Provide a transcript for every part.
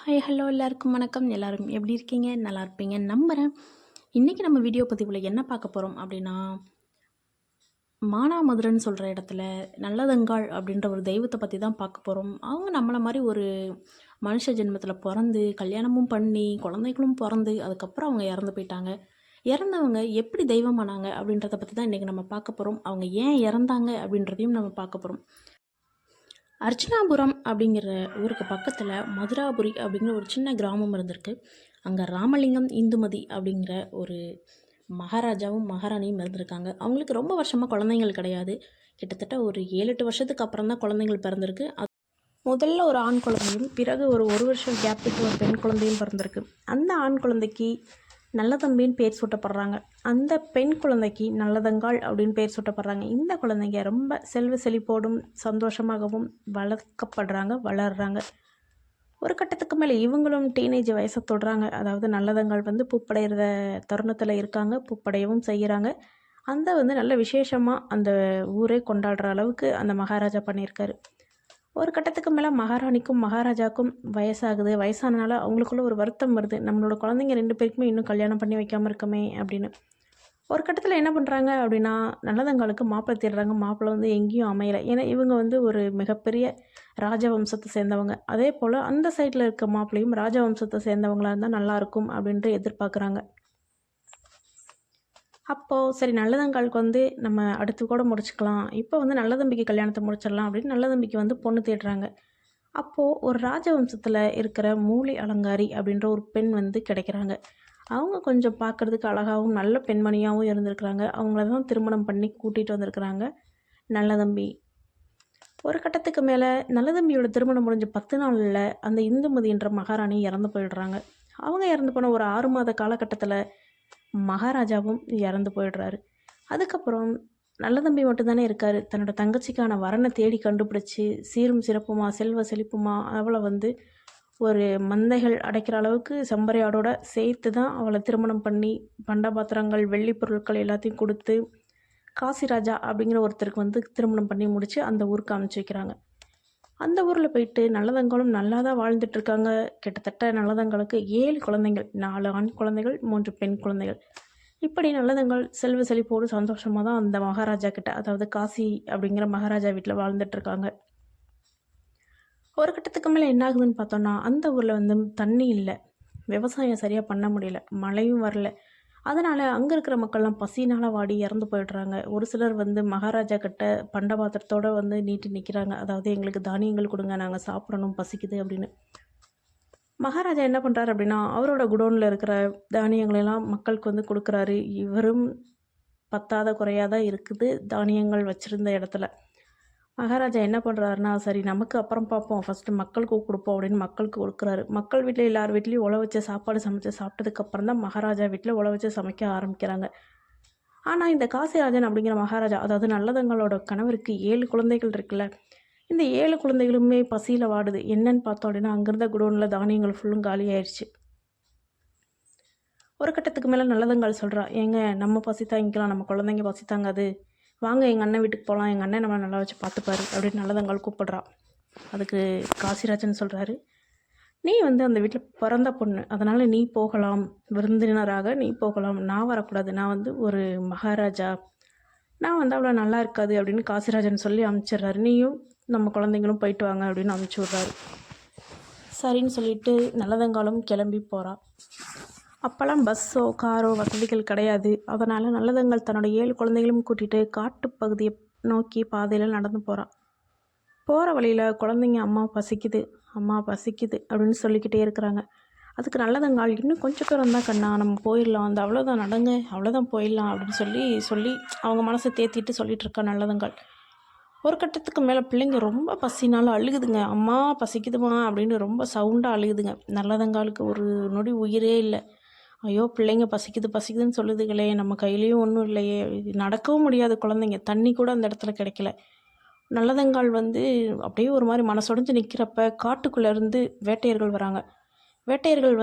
Hi hello எல்லாருக்கும் வணக்கம். எல்லாரும் எப்படி இருக்கீங்க? நல்லா இருப்பீங்கன்னு நம்புகிறேன். இன்றைக்கி நம்ம வீடியோ பதிவில் என்ன பார்க்க போகிறோம் அப்படின்னா, மானாமதுரைன்னு சொல்கிற இடத்துல நல்லதங்காள் அப்படின்ற ஒரு தெய்வத்தை பற்றி தான் பார்க்க போகிறோம். அவங்க நம்மளை மாதிரி ஒரு மனுஷ ஜென்மத்தில் பிறந்து கல்யாணமும் பண்ணி குழந்தைகளும் பிறந்து அதுக்கப்புறம் அவங்க இறந்து போயிட்டாங்க. இறந்தவங்க எப்படி தெய்வமானாங்க அப்படின்றத பற்றி தான் இன்றைக்கி நம்ம பார்க்க போகிறோம். அவங்க ஏன் இறந்தாங்க அப்படின்றதையும் நம்ம பார்க்க போகிறோம். அர்ச்சனாபுரம் அப்படிங்கிற ஊருக்கு பக்கத்தில் மதுராபுரி அப்படிங்கிற ஒரு சின்ன கிராமம் இருந்திருக்கு. அங்கே ராமலிங்கம் இந்துமதி அப்படிங்கிற ஒரு மகாராஜாவும் மகாராணியும் இருந்திருக்காங்க. அவங்களுக்கு ரொம்ப வருஷமாக குழந்தைங்கள் கிடையாது. கிட்டத்தட்ட ஒரு 7-8 வருஷத்துக்கு அப்புறம் தான் குழந்தைங்கள் பிறந்திருக்கு. முதல்ல ஒரு ஆண் குழந்தையும் பிறகு ஒரு வருஷம் கேப் விட்டு ஒரு பெண் குழந்தையும் பிறந்திருக்கு. அந்த ஆண் குழந்தைக்கு நல்லதம்பின்னு பேர் சூட்டப்படுறாங்க. அந்த பெண் குழந்தைக்கு நல்லதங்காள் அப்படின்னு பேர் சூட்டப்படுறாங்க. இந்த குழந்தைங்க ரொம்ப செல்வ செழிப்போடும் சந்தோஷமாகவும் வளர்கிறாங்க. ஒரு கட்டத்துக்கு மேலே இவங்களும் டீனேஜ் வயசை தொடுறாங்க. அதாவது நல்லதங்காள் பூப்படைகிற தருணத்தில் இருக்காங்க, பூப்படையவும் செய்கிறாங்க. அந்த நல்ல விசேஷமாக அந்த ஊரே கொண்டாடுற அளவுக்கு அந்த மகாராஜா பண்ணியிருக்காரு. ஒரு கட்டத்துக்கு மேலே மகாராணிக்கும் மகாராஜாவுக்கும் வயசாகுது. வயசானனால அவங்களுக்குள்ள ஒரு வருத்தம் வருது, நம்மளோட குழந்தைங்க 2 பேருக்குமே இன்னும் கல்யாணம் பண்ணி வைக்காமல் இருக்கமே அப்படின்னு. ஒரு கட்டத்தில் என்ன பண்ணுறாங்க அப்படின்னா, நல்லதங்காலுக்கு மாப்பிள்ளை தேடுறாங்க. மாப்பிள்ளை எங்கேயும் அமையலை. ஏன்னா இவங்க ஒரு மிகப்பெரிய ராஜவம்சத்தை சேர்ந்தவங்க. அதே போல் அந்த சைடில் இருக்க மாப்பிள்ளையும் ராஜவம்சத்தை சேர்ந்தவங்களாக இருந்தால் நல்லாயிருக்கும் அப்படின்ட்டு எதிர்பார்க்குறாங்க. அப்போது சரி நல்லதங்காலுக்கு நம்ம அடுத்து கூட முடிச்சுக்கலாம். இப்போ நல்லதம்பிக்கு கல்யாணத்தை முடிச்சிடலாம் அப்படின்னு நல்லதம்பிக்கு பொண்ணு தேடுறாங்க. அப்போது ஒரு ராஜவம்சத்தில் இருக்கிற மூலி அலங்காரி அப்படின்ற ஒரு பெண் கிடைக்கிறாங்க. அவங்க கொஞ்சம் பார்க்குறதுக்கு அழகாகவும் நல்ல பெண்மணியாகவும் இருந்திருக்கிறாங்க. அவங்கள தான் திருமணம் பண்ணி கூட்டிகிட்டு வந்திருக்கிறாங்க நல்லதம்பி. ஒரு கட்டத்துக்கு மேலே நல்லதம்பியோட திருமணம் முடிஞ்ச 10 நாளில் அந்த இந்துமதின்ற மகாராணி இறந்து போயிடுறாங்க. அவங்க இறந்து போன ஒரு 6 மாத காலகட்டத்தில் மகாராஜாவும் இறந்து போயிடுறாரு. அதுக்கப்புறம் நல்லதம்பி மட்டும்தானே இருக்கார். தன்னோட தங்கச்சிக்கான வரனை தேடி கண்டுபிடிச்சி சீரும் சிறப்புமா செல்வ செழிப்புமா அவளை ஒரு மந்தைகள் அடைக்கிற அளவுக்கு செம்பறையாடோட சேர்த்து தான் அவளை திருமணம் பண்ணி பண்டபாத்திரங்கள் வெள்ளி பொருட்கள் எல்லாத்தையும் கொடுத்து காசிராஜா அப்படிங்கிற ஒருத்தருக்கு திருமணம் பண்ணி முடித்து அந்த ஊருக்கு அனுப்பிச்சி வைக்கிறாங்க. அந்த ஊரில் போயிட்டு நல்லதங்காலும் நல்லா தான் வாழ்ந்துட்டுருக்காங்க. கிட்டத்தட்ட நல்லதங்காலுக்கு 7 குழந்தைகள், 4 ஆண் குழந்தைகள், 3 பெண் குழந்தைகள். இப்படி நல்லதங்கால் செல்வ செழிப்போடு சந்தோஷமாக தான் அந்த மகாராஜா கிட்ட, அதாவது காசி அப்படிங்கிற மகாராஜா வீட்டில் வாழ்ந்துட்டுருக்காங்க. ஒரு கட்டத்துக்கு மேலே என்ன ஆகுதுன்னு பார்த்தோன்னா, அந்த ஊரில் தண்ணி இல்லை, விவசாயம் சரியாக பண்ண முடியல, மழையும் வரல. அதனால் அங்கே இருக்கிற மக்கள்லாம் பசினால் வாடி இறந்து போயிடுறாங்க. ஒரு சிலர் மகாராஜா கிட்ட பண்டபாத்திரத்தோடு நீட்டி நிற்கிறாங்க. அதாவது எங்களுக்கு தானியங்கள் கொடுங்க, நாங்கள் சாப்பிடணும், பசிக்குது அப்படின்னு. மகாராஜா என்ன பண்ணுறாரு அப்படின்னா, அவரோட குடோனில் இருக்கிற தானியங்களெல்லாம் மக்களுக்கு கொடுக்குறாரு. இவரும் பத்தாத குறையாத இருக்குது தானியங்கள் வச்சுருந்த இடத்துல. மகாராஜா என்ன பண்ணுறாருன்னா, சரி நமக்கு அப்புறம் பார்ப்போம், ஃபஸ்ட்டு மக்களுக்கு கொடுப்போம் அப்படின்னு மக்களுக்கு கொடுக்குறாரு. மக்கள் வீட்டில் எல்லார் வீட்லேயும் உழ வச்ச சாப்பாடு சமைச்சு சாப்பிட்டதுக்கப்புறம் தான் மகாராஜா வீட்டில் உழ வச்சு சமைக்க ஆரம்பிக்கிறாங்க. ஆனால் இந்த காசிராஜன் அப்படிங்கிற மகாராஜா, அதாவது நல்லதங்களோட கணவருக்கு 7 குழந்தைகள் இருக்குல்ல, இந்த 7 குழந்தைகளுமே பசியில் வாடுது. என்னன்னு பார்த்தோம் அப்படின்னா, அங்கேருந்த குடோனில் தானியங்கள் ஃபுல்லும் காலி ஆயிடுச்சு. ஒரு கட்டத்துக்கு மேலே நல்லதங்கால் சொல்கிறா, ஏங்க நம்ம பசி தாங்கிக்கலாம், நம்ம குழந்தைங்க பசி தாங்காது, வாங்க எங்கள் அண்ணன் வீட்டுக்கு போகலாம், எங்கள் அண்ணன் நம்மளை நல்லா வச்சு பார்த்துப்பாரு அப்படின்னு நல்லதங்கால் கூப்பிட்றா. அதுக்கு காசிராஜன் சொல்கிறாரு, நீ அந்த வீட்டில் பிறந்த பொண்ணு, அதனால் நீ போகலாம், விருந்தினராக நீ போகலாம், நான் வரக்கூடாது, நான் ஒரு மகாராஜா, நான் அவ்வளோ நல்லா இருக்காது அப்படின்னு காசிராஜன் சொல்லி அனுப்பிச்சிடுறாரு. நீயும் நம்ம குழந்தைங்களும் போயிட்டு வாங்க அப்படின்னு அனுப்பிச்சி விட்றாரு. சரின்னு சொல்லிட்டு நல்லதங்காலும் கிளம்பி போகிறா. அப்போல்லாம் பஸ்ஸோ காரோ வசதிகள் கிடையாது. அதனால் நல்லதங்கால் தன்னோட 7 குழந்தைகளும் கூட்டிகிட்டு காட்டுப்பகுதியை நோக்கி பாதையில் நடந்து போகிறான். போகிற வழியில் குழந்தைங்க அம்மா பசிக்குது அப்படின்னு சொல்லிக்கிட்டே இருக்கிறாங்க. அதுக்கு நல்லதங்கால், இன்னும் கொஞ்சம் தூரம் தான் கண்ணா, நம்ம போயிடலாம், அவ்வளோதான் நடங்க, அவ்வளோதான் போயிடலாம் அப்படின்னு சொல்லி அவங்க மனசை தேத்திட்டு சொல்லிகிட்ருக்கா நல்லதங்கால். ஒரு கட்டத்துக்கு மேலே பிள்ளைங்க ரொம்ப பசினாலும் அழுகுதுங்க. அம்மா பசிக்குதுமா அப்படின்னு ரொம்ப சவுண்டாக அழுகுதுங்க. நல்லதங்காலுக்கு ஒரு நொடி உயிரே இல்லை. ஐயோ பிள்ளைங்க பசிக்குதுன்னு சொல்லுதுங்களே, நம்ம கையிலையும் ஒன்றும் இல்லையே, நடக்கவும் முடியாது குழந்தைங்க, தண்ணி கூட அந்த இடத்துல கிடைக்கல. நல்லதங்கால் அப்படியே ஒரு மாதிரி மனசுடைஞ்சு நிற்கிறப்ப காட்டுக்குள்ளேருந்து வேட்டையர்கள் வராங்க. வேட்டையர்கள்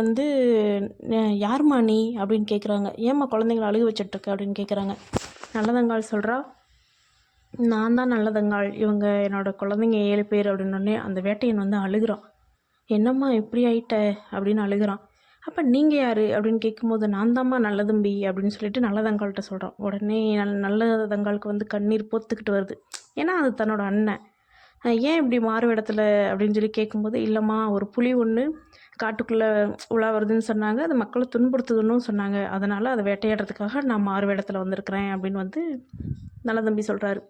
யாரும்மா நீ அப்படின்னு கேட்குறாங்க. ஏம்மா குழந்தைங்கள அழுக வச்சிட்ருக்க அப்படின்னு கேட்குறாங்க. நல்லதங்கால் சொல்கிறா, நான் தான் நல்லதங்கால், இவங்க என்னோடய குழந்தைங்க 7 பேர் அப்படின்னோடனே அந்த வேட்டையன் அழுகிறான். என்னம்மா இப்படி ஆயிட்ட அப்படின்னு அழுகுறான். அப்போ நீங்கள் யார் அப்படின்னு கேட்கும்போது, நான் தாம்மா நல்லதம்பி அப்படின்னு சொல்லிட்டு நல்லதங்காள்கிட்ட சொல்கிறான். உடனே நல்லதங்காளுக்கு வந்து கண்ணீர் பொத்துக்கிட்டு வருது. ஏன்னா அது தன்னோட அண்ணன். ஏன் இப்படி மாறு இடத்துல அப்படின்னு சொல்லி கேட்கும்போது, இல்லைம்மா ஒரு புலி ஒன்று காட்டுக்குள்ளே உலா வருதுன்னு சொன்னாங்க, அது மக்களை துன்புறுத்துதுன்னு சொன்னாங்க, அதனால் அதை வேட்டையாடுறதுக்காக நான் மாறு வேடத்தில் வந்திருக்கிறேன் அப்படின்னு வந்து நல்லதம்பி சொல்கிறாரு.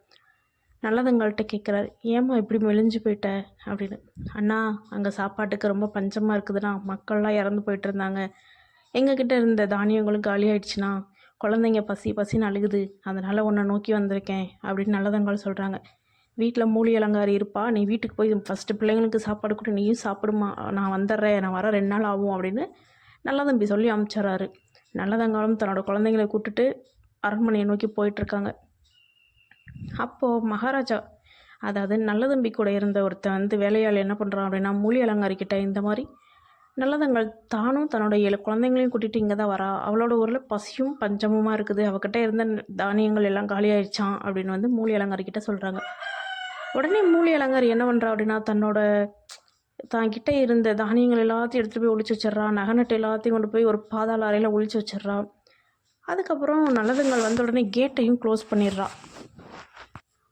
நல்லதங்காள்கிட்ட கேட்குறாரு, ஏம்மா இப்படி மெலிஞ்சு போயிட்ட அப்படின்னு. அண்ணா அங்கே சாப்பாட்டுக்கு ரொம்ப பஞ்சமாக இருக்குதுண்ணா, மக்கள்லாம் இறந்து போயிட்டு இருந்தாங்க, எங்ககிட்ட இருந்த தானியங்களும் காலி ஆயிடுச்சுண்ணா, குழந்தைங்க பசி பசின்னு அழுகுது, அதனால் உன்னை நோக்கி வந்திருக்கேன் அப்படின்னு நல்லதங்காள் சொல்கிறாங்க. வீட்டில் மூலி அலங்காரி இருப்பா, நீ வீட்டுக்கு போய் ஃபஸ்ட்டு பிள்ளைங்களுக்கு சாப்பாடு கொடு, நீயும் சாப்பிடுமா, நான் வந்துடுறேன், நான் வர 2 நாள் ஆகும் அப்படின்னு நல்லதம்பி சொல்லி அனுப்பிச்சிட்றாரு. நல்லதங்காலும் தன்னோட குழந்தைங்களை கூப்பிட்டுட்டு அரண்மனையை நோக்கி போயிட்டுருக்காங்க. அப்போது மகாராஜா, அதாவது நல்லதம்பி கூட இருந்த ஒருத்தன் வந்து வேலையாள் என்ன பண்ணுறான் அப்படின்னா, மூலி அலங்காரிக்கிட்ட இந்த மாதிரி நல்லதங்காள் தானும் தன்னோட 7 குழந்தைங்களையும் கூட்டிகிட்டு இங்கே தான் வரா, அவளோட ஊரில் பசியும் பஞ்சமுமா இருக்குது, அவகிட்ட இருந்த தானியங்கள் எல்லாம் காலியாயிடுச்சான் அப்படின்னு வந்து மூலி அலங்காரிக்கிட்ட சொல்கிறாங்க. உடனே மூலி அலங்காரி என்ன பண்ணுறா அப்படின்னா, தான் கிட்ட இருந்த தானியங்கள் எல்லாத்தையும் எடுத்துகிட்டு போய் ஒளிச்சு வச்சிட்றா, நகை எல்லாத்தையும் கொண்டு போய் ஒரு பாதாள அறையில் ஒளிச்சு வச்சிட்றா. அதுக்கப்புறம் நல்லதங்காள் வந்த உடனே கேட்டையும் க்ளோஸ் பண்ணிடுறா.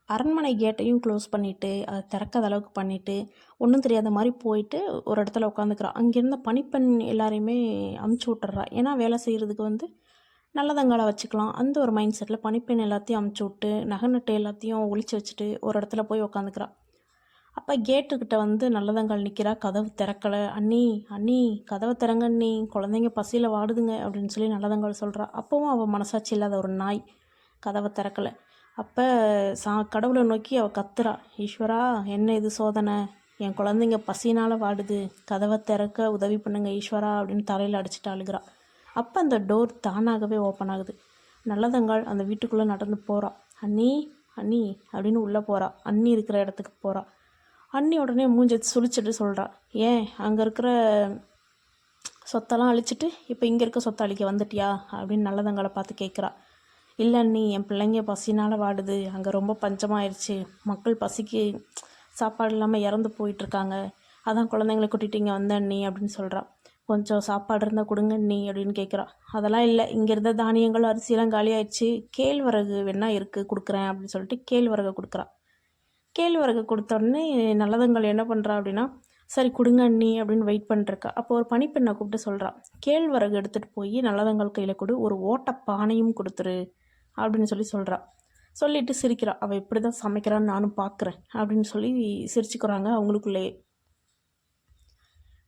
அரண்மனை கேட்டையும் க்ளோஸ் பண்ணிவிட்டு அதை திறக்காத அளவுக்கு பண்ணிவிட்டு ஒன்றும் தெரியாத மாதிரி போயிட்டு ஒரு இடத்துல உட்காந்துக்கிறா. அங்கேருந்த பணிப்பெண் எல்லாரையுமே அமுச்சு விட்டுறா. ஏன்னா வேலை செய்கிறதுக்கு வந்து நல்லதங்காலை வச்சுக்கலாம் அந்த ஒரு மைண்ட் செட்டில் பணிப்பெண் எல்லாத்தையும் அமுச்சு விட்டு நகை எல்லாத்தையும் ஒளிச்சு வச்சுட்டு ஒரு இடத்துல போய் உட்காந்துக்கிறா. அப்போ கேட்டுக்கிட்ட வந்து நல்லதங்கால் நிற்கிறா, கதவு திறக்கலை. அண்ணி அண்ணி கதவை திறங்க அண்ணி, குழந்தைங்க பசியில் வாடுதுங்க அப்படின்னு சொல்லி நல்லதங்கால் சொல்கிறா. அப்போவும் அவள் மனசாட்சி இல்லாத ஒரு நாய் கதவை திறக்கலை. அப்போ கடவுளை நோக்கி அவள் கத்துறா, ஈஸ்வரா என்ன இது சோதனை, என் குழந்தைங்க பசினால் வாடுது, கதவை திறக்க உதவி பண்ணுங்க ஈஸ்வரா அப்படின்னு தலையில் அடிச்சுட்டு அழுகிறா. அப்போ அந்த டோர் தானாகவே ஓப்பன் ஆகுது. நல்லதங்காள் அந்த வீட்டுக்குள்ளே நடந்து போகிறா. அண்ணி அண்ணி அப்படின்னு உள்ளே போகிறா. அண்ணி இருக்கிற இடத்துக்கு போகிறா. அண்ணி உடனே மூஞ்சி சுழிச்சிட்டு சொல்கிறா, ஏன் அங்கே இருக்கிற சொத்தெல்லாம் அழிச்சிட்டு இப்போ இங்கே இருக்க சொத்தை அழிக்க வந்துட்டியா அப்படின்னு நல்லதங்காளை பார்த்து கேட்குறா. இல்லை அண்ணி, என் பிள்ளைங்க பசினால் வாடுது, அங்கே ரொம்ப பஞ்சமாயிருச்சு, மக்கள் பசிக்கு சாப்பாடு இல்லாமல் இறந்து போயிட்டுருக்காங்க, அதான் குழந்தைங்களை கூட்டிகிட்டு இங்கே வந்த அண்ணி அப்படின்னு சொல்கிறா. கொஞ்சம் சாப்பாடு இருந்தால் கொடுங்க அண்ணி அப்படின்னு கேட்குறா. அதெல்லாம் இல்லை, இங்கே இருந்த தானியங்கள் அரிசியெல்லாம் காலியாயிடுச்சு, கேழ்வரகு வேணா இருக்குது கொடுக்குறேன் அப்படின்னு சொல்லிட்டு கேழ்வரகு கொடுக்குறா. கேழ்வரகு கொடுத்தோடனே நல்லதங்காள் என்ன பண்ணுறா அப்படின்னா, சரி கொடுங்க அண்ணி அப்படின்னு வெயிட் பண்ணிருக்கா. அப்போ ஒரு பணிப்பெண்ணை கூப்பிட்டு சொல்கிறா, கேழ்வரகு எடுத்துகிட்டு போய் நல்லதங்காள் கையில் கொடு, ஒரு ஓட்ட பானையும் கொடுத்துரு அப்படின்னு சொல்கிறா. சொல்லிட்டு சிரிக்கிறா. அவள் எப்படி தான் சமைக்கிறான்னு நானும் பார்க்குறேன் அப்படின்னு சொல்லி சிரிச்சுக்கிறாங்க அவங்களுக்குள்ளேயே.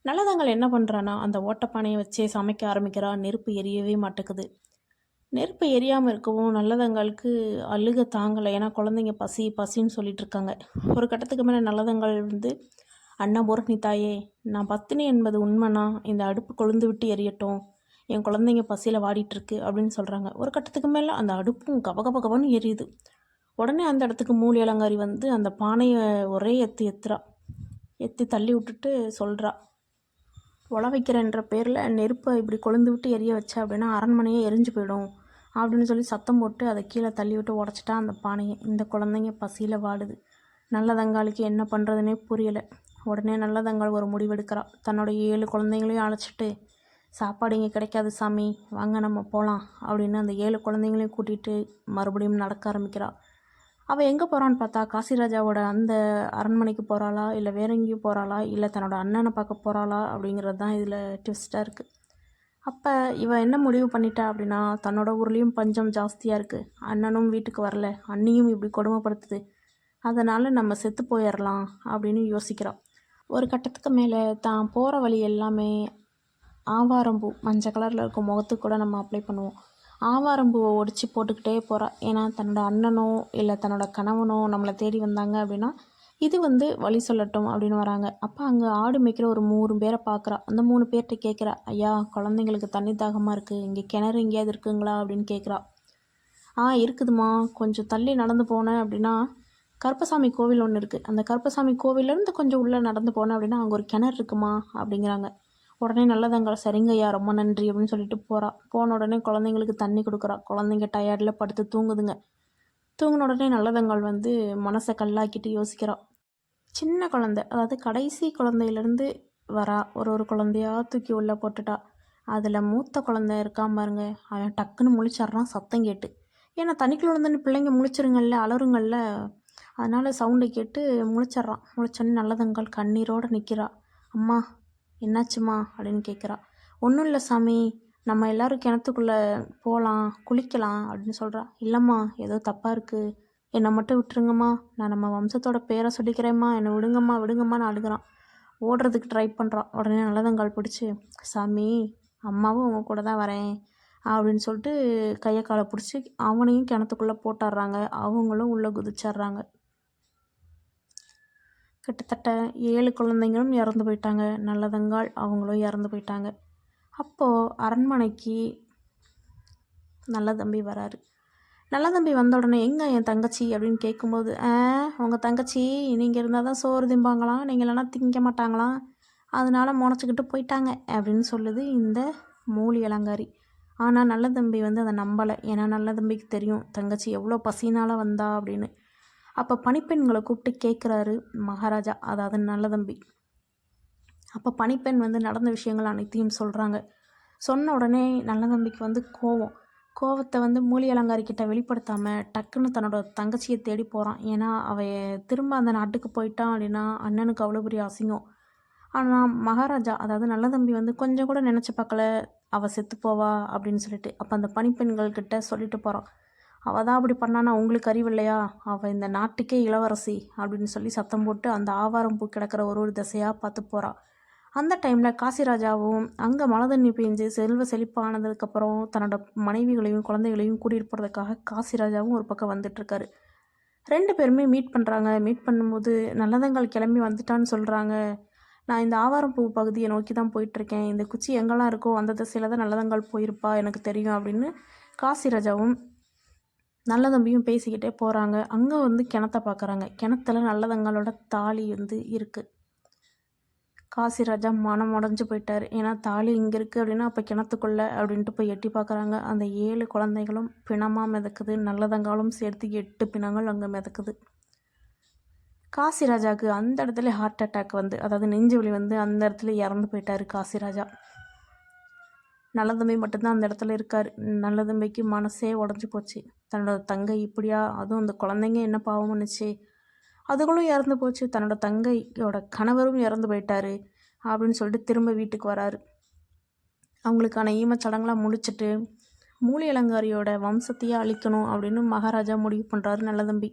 நல்லதங்காள் என்ன பண்ணுறான்னா, அந்த ஓட்டப்பானையை வச்சே சமைக்க ஆரம்பிக்கிறா. நெருப்பு எரியவே மாட்டேக்குது. நெருப்பு எரியாமல் இருக்கவும் நல்லதங்காளுக்கு அழுக தாங்கலை. ஏன்னா குழந்தைங்க பசி பசின்னு சொல்லிட்டு இருக்காங்க. ஒரு கட்டத்துக்கு மேலே நல்லதங்காள் வந்து, அண்ணா பூரணி தாயே, நான் பத்தினி என்பது உண்மைனா இந்த அடுப்பு கொழுந்து விட்டு எரியட்டும், என் குழந்தைங்க பசியில் வாடிட்டுருக்கு அப்படின்னு சொல்கிறாங்க. ஒரு கட்டத்துக்கு மேலே அந்த அடுப்பும் கபகபகபன்னு எரியுது. உடனே அந்த இடத்துக்கு மூலி அலங்காரி வந்து அந்த பானையை ஒரே எத்தி தள்ளி விட்டுட்டு சொல்கிறா, உழ வைக்கிறன்ற பேரில் நெருப்பை இப்படி கொழுந்து விட்டு எரிய வச்ச அப்படின்னா அரண்மனையே எரிஞ்சு போயிடும் அப்படின்னு சொல்லி சத்தம் போட்டு அதை கீழே தள்ளி விட்டு உடச்சிட்டா அந்த பானையை. இந்த குழந்தைங்க பசியில் வாடுது. நல்லதங்காளுக்கு என்ன பண்ணுறதுனே புரியலை. உடனே நல்லதங்காள் ஒரு முடிவெடுக்கிறா. தன்னோட 7 குழந்தைங்களையும் அழைச்சிட்டு, சாப்பாடு இங்கே கிடைக்காது சாமி, வாங்க நம்ம போகலாம் அப்படின்னு அந்த 7 குழந்தைங்களையும் கூட்டிகிட்டு மறுபடியும் நடக்க ஆரம்பிக்கிறாள். அவள் எங்கே போகிறான்னு பார்த்தா, காசிராஜாவோட அந்த அரண்மனைக்கு போகிறாளா, இல்லை வேற எங்கேயும் போகிறாளா, இல்லை தன்னோட அண்ணனை பார்க்க போகிறாளா அப்படிங்கிறது தான் இதில் ட்விஸ்ட்டாக இருக்குது. அப்போ இவள் என்ன முடிவு பண்ணிட்டா அப்படின்னா, தன்னோட ஊர்லேயும் பஞ்சம் ஜாஸ்தியாக இருக்குது, அண்ணனும் வீட்டுக்கு வரல, அண்ணியும் இப்படி கொடுமைப்படுத்துது, அதனால் நம்ம செத்து போயிடலாம் அப்படின்னு யோசிக்கிறாள். ஒரு கட்டத்துக்கு மேலே தான் போகிற வழி எல்லாமே ஆவாரம்பூ, மஞ்சள் கலரில் இருக்கும், முகத்துக்கு கூட நம்ம அப்ளை பண்ணுவோம், ஆவாரம்பூவை ஒடிச்சு போட்டுக்கிட்டே போகிறா. ஏன்னா தன்னோட அண்ணனோ இல்லை தன்னோட கணவனோ நம்மளை தேடி வந்தாங்க அப்படின்னா இது வந்து வழி சொல்லட்டும் அப்படின்னு வராங்க. அப்போ அங்கே ஆடு மேய்க்கிற ஒரு 3 பேரை பார்க்குறா. அந்த 3 பேர்கிட்ட கேட்குறா, ஐயா குழந்தைங்களுக்கு தண்ணி தாகமாக இருக்குது, இங்கே கிணறு எங்கேயாவது இருக்குங்களா அப்படின்னு கேட்குறா. இருக்குதுமா, கொஞ்சம் தள்ளி நடந்து போனேன் அப்படின்னா கருப்பசாமி கோவில் ஒன்று இருக்குது, அந்த கருப்பசாமி கோவிலேருந்து கொஞ்சம் உள்ளே நடந்து போனேன் அப்படின்னா அங்கே ஒரு கிணறு இருக்குமா அப்படிங்கிறாங்க. உடனே நல்லதங்காள் சரிங்கய்யா ரொம்ப நன்றி அப்படின்னு சொல்லிட்டு போகிறா. போன உடனே குழந்தைங்களுக்கு தண்ணி கொடுக்குறா. குழந்தைங்க டயர்டில் படுத்து தூங்குதுங்க. தூங்கின உடனே நல்லதங்காள் வந்து மனசை கல்லாக்கிட்டு யோசிக்கிறா. சின்ன குழந்தை, அதாவது கடைசி குழந்தையிலேருந்து வரா. ஒரு குழந்தையா தூக்கி உள்ளே போட்டுட்டா. அதில் மூத்த குழந்தை இருக்கான் பாருங்க, அவன் டக்குன்னு முழிச்சிட்றான் சத்தம் கேட்டு. ஏன்னா தண்ணிக்குள்ள விழுந்தோன்னே பிள்ளைங்க முழிச்சிருங்கல்ல, அலறுங்கல்ல. அதனால் சவுண்டை கேட்டு முழிச்சிட்றான். முழிச்சோன்னே நல்லதங்காள் கண்ணீரோடு நிற்கிறா. அம்மா என்னாச்சும்மா அப்படின்னு கேட்குறா. ஒன்றும் இல்லை சாமி, நம்ம எல்லோரும் கிணத்துக்குள்ளே போகலாம் குளிக்கலாம் அப்படின்னு சொல்கிறா. இல்லைம்மா ஏதோ தப்பாக இருக்குது, என்னை மட்டும் விட்டுருங்கம்மா, நான் நம்ம வம்சத்தோட பேரை சொல்லிக்கிறேம்மா, என்னை விடுங்கம்மா விடுங்கம்மான்னு அழுகிறான். ஓடுறதுக்கு ட்ரை பண்ணுறான். உடனே நல்லதங்கால் பிடிச்சி, சாமி அம்மாவும் உங்கள் கூட தான் வரேன் அப்படின்னு சொல்லிட்டு கையை காலை பிடிச்சி அவனையும் கிணத்துக்குள்ளே போட்டுடுறாங்க. அவங்களும் உள்ளே குதிச்சிட்றாங்க. கிட்டத்தட்ட 7 குழந்தைங்களும் இறந்து போயிட்டாங்க. நல்லதங்காள் அவங்களும் இறந்து போயிட்டாங்க. அப்போது அரண்மனைக்கு நல்ல தம்பி வராரு. நல்ல தம்பி வந்த உடனே எங்கே என் தங்கச்சி அப்படின்னு கேட்கும்போது, உங்கள் தங்கச்சி நீங்கள் இருந்தால் தான் சோறு திம்பாங்களாம், நீங்கள் இல்லைனா திங்க மாட்டாங்களாம், அதனால முனைச்சிக்கிட்டு போயிட்டாங்க அப்படின்னு சொல்லுது இந்த மூலி அலங்காரி. ஆனால் நல்ல தம்பி வந்து அதை நம்பலை. ஏன்னா நல்ல தம்பிக்கு தெரியும் தங்கச்சி எவ்வளோ பசினால் வந்தா அப்படின்னு. அப்போ பணிப்பெண்களை கூப்பிட்டு கேட்குறாரு மகாராஜா, அதாவது நல்ல தம்பி. அப்போ பணிப்பெண் வந்து நடந்த விஷயங்கள் அனைத்தையும் சொல்கிறாங்க. சொன்ன உடனே நல்ல தம்பிக்கு வந்து கோவத்தை வந்து மூலி அலங்காரிக்கிட்ட வெளிப்படுத்தாமல் டக்குன்னு தன்னோட தங்கச்சியை தேடி போகிறான். ஏன்னா திரும்ப அந்த நாட்டுக்கு போயிட்டான் அப்படின்னா அண்ணனுக்கு அவ்வளோ பெரிய அசிங்கம். ஆனால் மகாராஜா, அதாவது நல்ல தம்பி வந்து கொஞ்சம் கூட நினச்சி பார்க்கல அவள் செத்து போவா அப்படின்னு சொல்லிட்டு. அப்போ அந்த பணிப்பெண்கள்கிட்ட சொல்லிட்டு போகிறான், அவள் தான் அப்படி பண்ணானா உங்களுக்கு அறிவு இல்லையா, அவள் இந்த நாட்டுக்கே இளவரசி அப்படின்னு சொல்லி சத்தம் போட்டு அந்த ஆவாரம் பூ கிடக்கிற ஒரு திசையாக பார்த்து போகிறாள். அந்த டைமில் காசிராஜாவும் அங்கே மழை தண்ணி பெஞ்சு செல்வ செழிப்பானதுக்கப்புறம் தன்னோட மனைவிகளையும் குழந்தைகளையும் கூட்டிகிட்டு போகிறதுக்காக காசிராஜாவும் ஒரு பக்கம் வந்துட்டுருக்காரு. 2 பேருமே மீட் பண்ணுறாங்க. மீட் பண்ணும்போது நல்லதங்கால் கிளம்பி வந்துட்டான்னு சொல்கிறாங்க. நான் இந்த ஆவாரம்பூ பகுதியை நோக்கி தான் போயிட்டுருக்கேன், இந்த குச்சி எங்கெல்லாம் இருக்கோ அந்த திசையில் தான் நல்லதங்கால் போயிருப்பா, எனக்கு தெரியும் அப்படின்னு காசிராஜாவும் நல்ல தம்பியும் பேசிக்கிட்டே போகிறாங்க. அங்கே வந்து கிணத்த பார்க்குறாங்க. கிணத்துல நல்லதங்காலோட தாலி வந்து இருக்குது. காசிராஜா மனம் உடஞ்சி போயிட்டார். ஏன்னா தாலி இங்கே இருக்குது அப்படின்னா அப்போ கிணத்துக்குள்ளே அப்படின்ட்டு போய் எட்டி பார்க்குறாங்க. அந்த 7 குழந்தைகளும் பிணமாக மிதக்குது. நல்லதங்காலும் சேர்த்து 8 பிணங்கள் அங்கே மிதக்குது. காசிராஜாவுக்கு அந்த இடத்துல ஹார்ட் அட்டாக் வந்து, அதாவது நெஞ்சு வலி வந்து அந்த இடத்துல இறந்து போயிட்டார் காசிராஜா. நல்லதம்பி மட்டும்தான் அந்த இடத்துல இருக்கார். நல்லதம்பிக்கு மனசே உடஞ்சி போச்சு. தன்னோட தங்கை இப்படியா, அதுவும் அந்த குழந்தைங்க என்ன பாவம் பண்ணுச்சு, அதுகளும் இறந்து போச்சு, தன்னோட தங்கையோட கணவரும் இறந்து போயிட்டாரு அப்படின்னு சொல்லிட்டு திரும்ப வீட்டுக்கு வராரு. அவங்களுக்கான ஈமச்சடங்கெலாம் முடிச்சுட்டு மூலி அலங்காரியோட வம்சத்தையே அழிக்கணும் அப்படின்னு மகாராஜா முடிவு பண்ணுறாரு நல்லதம்பி.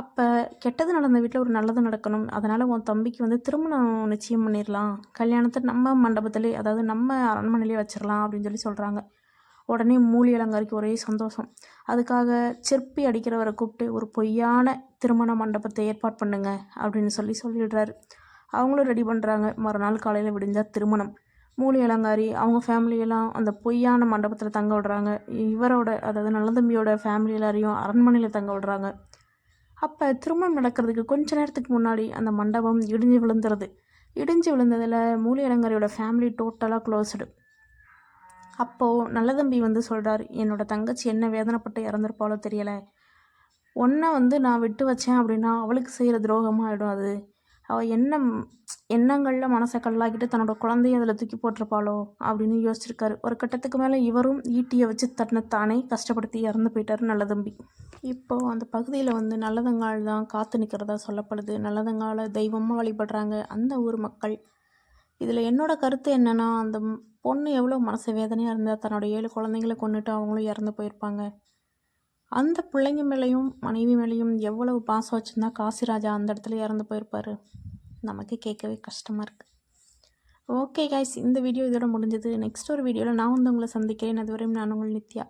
அப்போ கெட்டது நடந்த வீட்டில் ஒரு நல்லது நடக்கணும், அதனால் உன் தம்பிக்கு வந்து திருமணம் நிச்சயம் பண்ணிடலாம், கல்யாணத்தை நம்ம மண்டபத்திலே அதாவது நம்ம அரண்மனையிலே வச்சிடலாம் அப்படின்னு சொல்கிறாங்க. உடனே மூலி அலங்காரிக்கு ஒரே சந்தோஷம். அதுக்காக சிற்பி அடிக்கிறவரை கூப்பிட்டு ஒரு பொய்யான திருமண மண்டபத்தை ஏற்பாடு பண்ணுங்க அப்படின்னு சொல்லிடுறாரு. அவங்களும் ரெடி பண்ணுறாங்க. மறுநாள் காலையில் விடிஞ்சால் திருமணம். மூலி அலங்காரி அவங்க ஃபேமிலியெல்லாம் அந்த பொய்யான மண்டபத்தில் தங்க விடுறாங்க. இவரோட அதாவது நல்லதம்பியோட ஃபேமிலி எல்லாரையும் அரண்மனையில் தங்க விடுறாங்க. அப்போ திருமணம் நடக்கிறதுக்கு கொஞ்ச நேரத்துக்கு முன்னாடி அந்த மண்டபம் இடிஞ்சு விழுந்துருது. இடிஞ்சு விழுந்ததில் மூலி அலங்காரியோட ஃபேமிலி டோட்டலாக க்ளோஸ்டு. அப்போது நல்லதம்பி வந்து சொல்கிறார், என்னோடய தங்கச்சி என்ன வேதனைப்பட்டு இறந்துருப்பாலோ தெரியலை, ஒன்றை வந்து நான் விட்டு வச்சேன் அப்படின்னா அவளுக்கு செய்கிற துரோகமாக ஆகிடும். அது அவள் எண்ணங்களில் மனசை கல்லாக்கிட்டு தன்னோட குழந்தைய அதில் தூக்கி போட்டிருப்பாளோ அப்படின்னு யோசிச்சிருக்காரு. ஒரு கட்டத்துக்கு மேலே இவரும் ஈட்டியை வச்சு தன்னைத்தானே கஷ்டப்படுத்தி இறந்து போயிட்டார் நல்லதம்பி. இப்போது அந்த பகுதியில் வந்து நல்லதங்கால் தான் காத்து நிற்கிறதா சொல்லப்படுது. நல்லதங்காலை தெய்வமாக வழிபடுறாங்க அந்த ஊர் மக்கள். இதில் என்னோடய கருத்து என்னென்னா, அந்த பொண்ணு எவ்வளோ மனசு வேதனையாக இருந்தால் தன்னோட 7 குழந்தைங்களை கொண்டுட்டு அவங்களும் இறந்து போயிருப்பாங்க. அந்த பிள்ளைங்க மேலேயும் மனைவி மேலேயும் எவ்வளவு பாசம் வச்சுருந்தா காசிராஜா அந்த இடத்துல இறந்து போயிருப்பார். நமக்கு கேட்கவே கஷ்டமாக இருக்குது. ஓகே கைஸ், இந்த வீடியோ இதோட முடிஞ்சது. நெக்ஸ்ட் ஒரு வீடியோவில் நான் வந்து உங்களை சந்திக்கிறேன். அதுவரையும் நான் உங்கள் நித்யா.